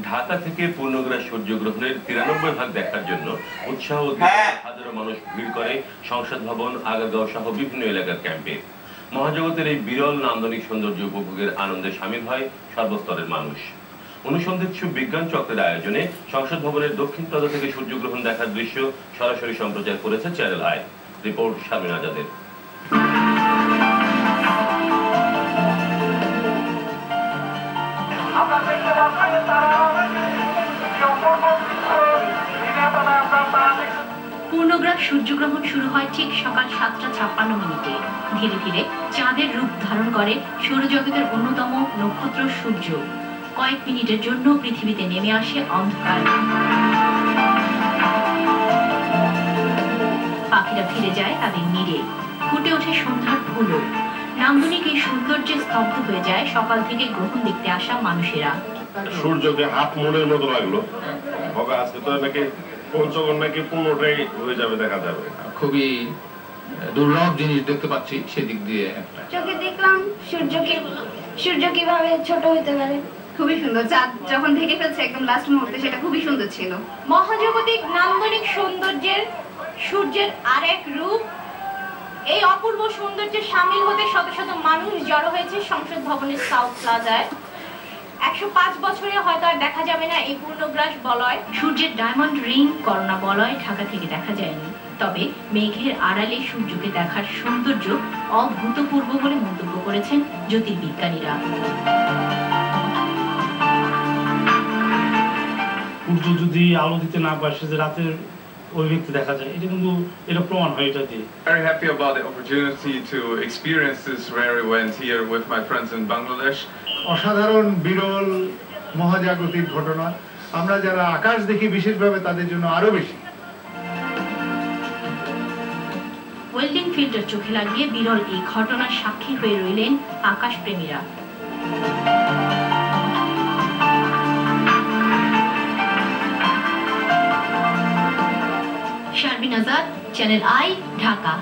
ঢাকা থেকে পূর্ণগ্রাস সূর্যগ্রহণের 93 ভাগ দেখার জন্য উৎসাহ হাজারো মানুষ ভিড় করে সংসদ ভবন, আগারগাঁও সহ বিভিন্ন এলাকার ক্যাম্পে। মহাজগতের এই বিরল নান্দনিক সৌন্দর্য উপভোগের আনন্দে সামিল হয় সর্বস্তরের মানুষ। অনুসন্ধিৎসু বিজ্ঞান চক্রের আয়োজনে সংসদ ভবনের দক্ষিণ প্লাজা থেকে সূর্যগ্রহণ দেখার দৃশ্য সরাসরি সম্প্রচার করেছে চ্যানেল আই। রিপোর্ট শারমিন আজাদের। পূর্ণগ্রাস সূর্যগ্রহণ শুরু হয় ঠিক সকাল 7:56 ধীরে ধীরে চাঁদের রূপ ধারণ করে সৌরজগতের অন্যতম নক্ষত্র সূর্য। কয়েক মিনিটের জন্য পৃথিবীতে নেমে আসে অন্ধকার। পাখিরা ফিরে যায় তাদের নীড়ে, ফুটে ওঠে সন্ধ্যার ফুলও। নান্দনিক এই সৌন্দর্যে স্তব্ধ হয়ে যায় সকাল থেকে গ্রহণ দেখতে আসা মানুষেরা। সূর্যকে হাফ মুনের মতো লাগলো। হবে আজকে তো নাকি পঞ্চগণ নাকি 15টাই হয়ে যাবে, দেখা যাবে। খুবই দুর্লভ জিনিস দেখতে পাচ্ছি সেদিক দিয়ে। চোখে দেখলাম সূর্য কিভাবে ছোট হতে পারে। খুবই সুন্দর। চাঁদ যখন ঢেকে ফেলছে একদম লাস্ট মুহূর্তে, সেটা খুবই সুন্দর ছিল। মহাজাগতিক নান্দনিক সৌন্দর্যের সূর্যের আরেক রূপ। এই অপূর্ব সৌন্দর্যে সামিল হতে শত শত মানুষ জড়ো হয়েছে সংসদ ভবনের সাউথ প্লাজায়। 105 বছরে হয়তো আর দেখা যাবে না এই পূর্ণগ্রাস বলয়। সূর্যের ডায়মন্ড রিং করোনা বলয় ঢাকা থেকে দেখা যায়নি, তবে মেঘের আড়ালে সূর্যকে দেখার সৌন্দর্য অভূতপূর্ব বলে মন্তব্য করেছেন জ্যোতির্বিজ্ঞানীরা। সূর্য যদি আলো দিতে না পারে, সে যে রাতের অভিব্যক্তি দেখা যায়, এটা কিন্তু এটা প্রমাণ হয় এটা দিয়ে। Very happy about the opportunity to experience this rare event here with my friends in Bangladesh. অসাধারণ বিরল মহাজাগতিক ঘটনা। আমরা যারা আকাশ দেখি বিশেষভাবে তাদের জন্য আরো বেশি। ওয়েল্ডিং ফিল্টার চোখে লাগিয়ে বিরল এই ঘটনার সাক্ষী হয়ে রইলেন আকাশ প্রেমীরা। Sharmin Azad, channel I, Dhaka.